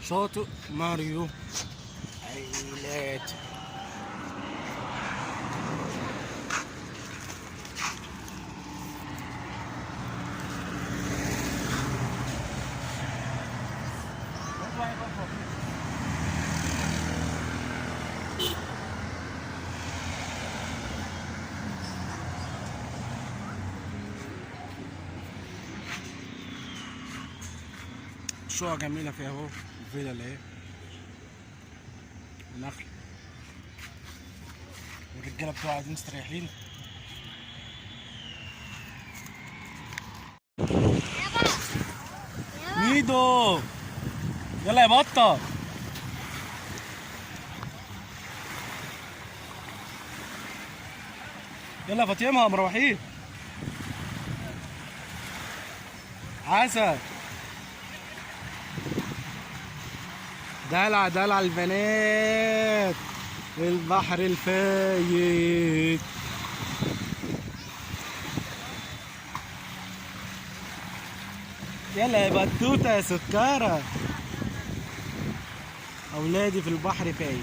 شاطئ ماريو عيلات. شقق جميلة فيها اهو، الفيلا اللي اهي، النخل، والرجالة بتوع قاعدين مستريحين. ميدو يلا يا بطة، يلا يا فاطمة مروحين. عسل، دلع دلع البنات، البحر الفايت. يلا يا بطوطة يا سكارة، أولادي في البحر فايت.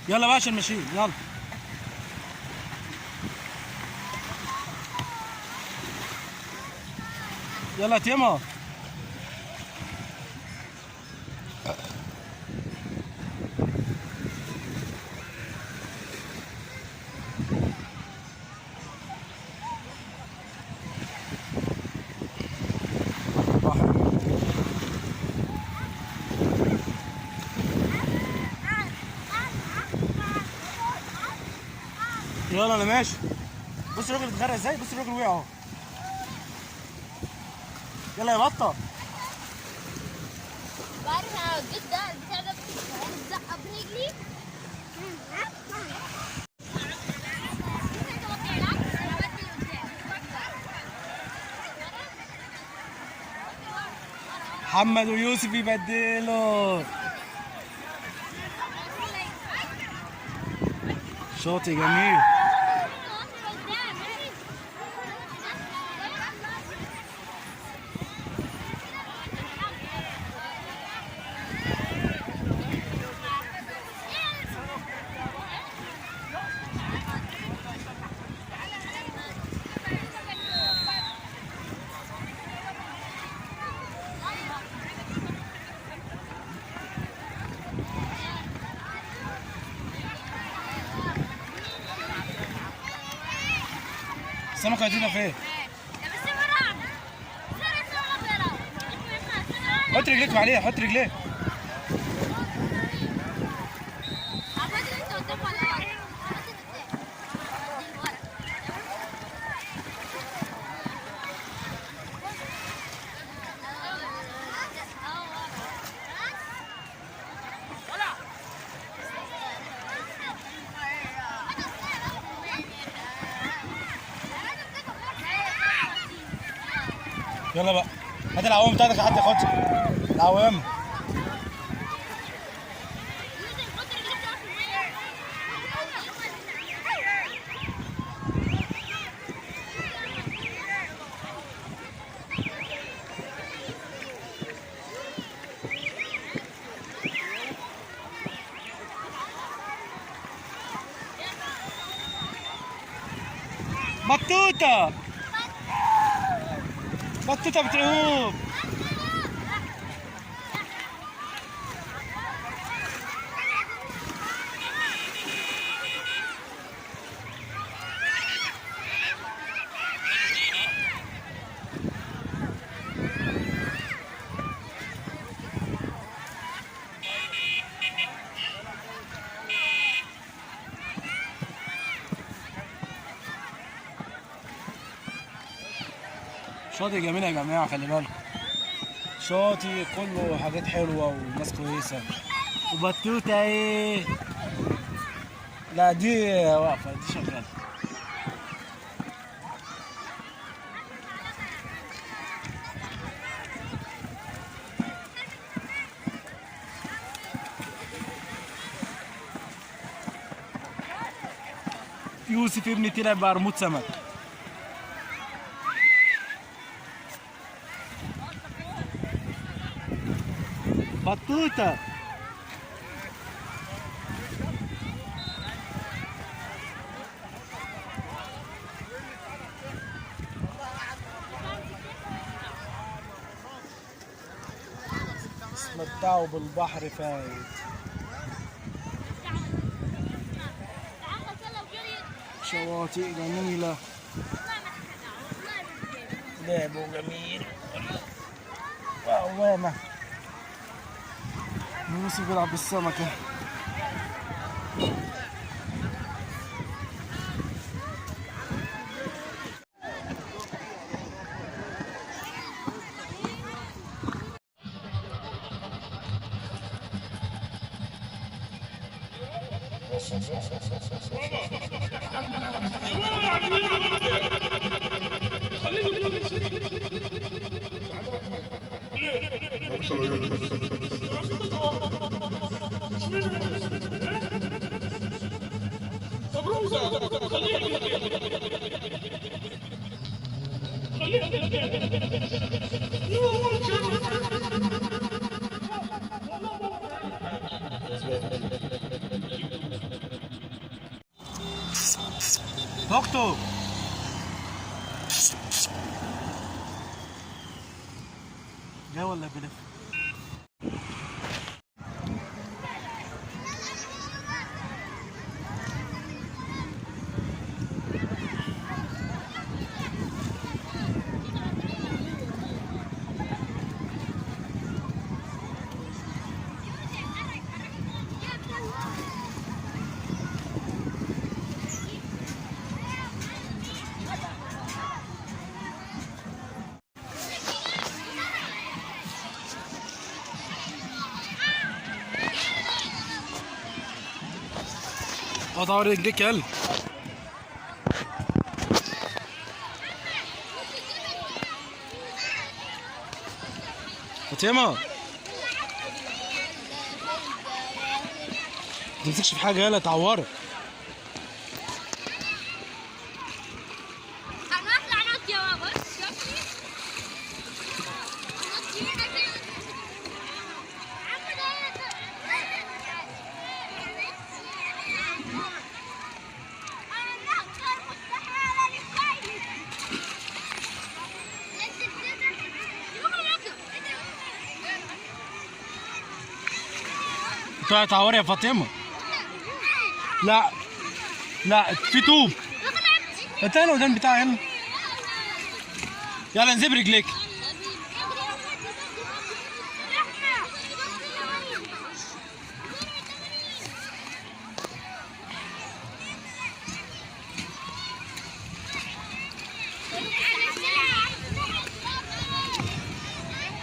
يلا بقى عشان ماشيين، يلا يلا يا تيما. يلا انا ماشي. بص الراجل اتغرق ازاي، بص الراجل وقع اهو. يلا يا بطه. بعرف انا جدا البتاع ده بتزقه برجلي. محمد ويوسف يبدلوا. شاطئ جميل. السمكة هتجينا فين؟ حط رجليك عليها، حط رجليك. يلا بقى هات العوام بتاعتك، حد ياخدها العوام. بطوطة بطوطة بتعوم. شاطئ جميل يا جماعة، خلي بالكم شاطئ كله حاجات حلوة وناس كويسة. وبطوطة ايه؟ لا دي واقفة، دي شغالة. يوسف ابني طلع بعرموت سمك. بطوطة. اتمتعوا بالبحر فايت. شواطئ جميلة، لعبوا جميل وعوامة. يوسف بيلعب بالسمكة. دكتور جاي ولا بلف؟ قطع رجليك يلا. فاطمة ما تمسكش في حاجة يلا تعورك. طلع تعور يا فاطمة. لا لا في طوب. انت هنا قدام بتاعي يلا. يلا انزل برجليك.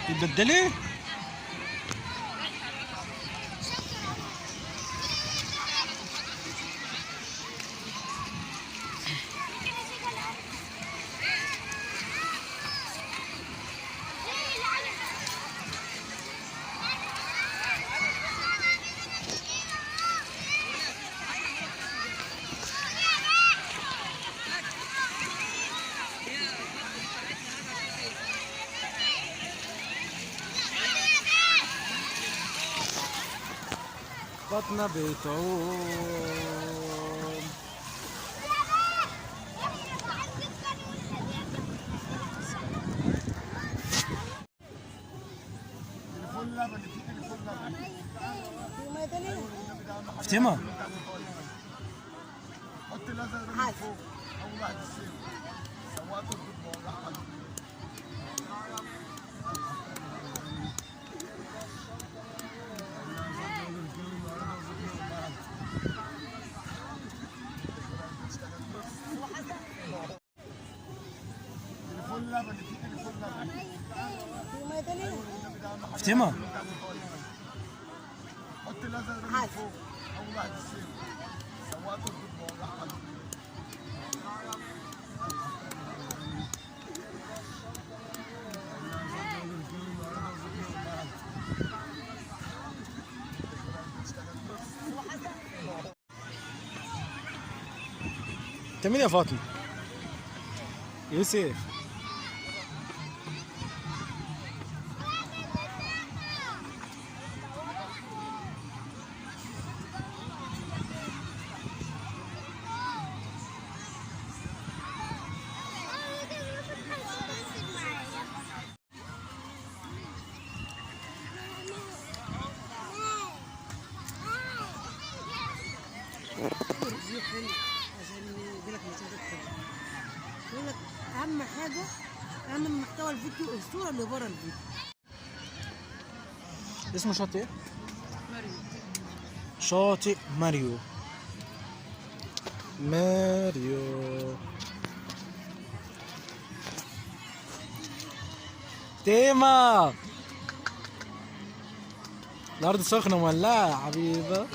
تتبدلي؟ بطنة بتعوم. فاطمة حط الازرق من فوق اول واحد السيف سواقته الفوتبول احمد. فاطمة حط الازرق من فوق اول واحد السيف سواقته الفوتبول احمد. انت مين يا فاطمة؟ يوسف حاجه، اعمل محتوى الفيديو الصوره اللي ورا الفيديو. اسمه شاطئ ايه؟ شاطئ ماريو. ماريو تيما. الأرض سخنة مولعة يا حبيبة.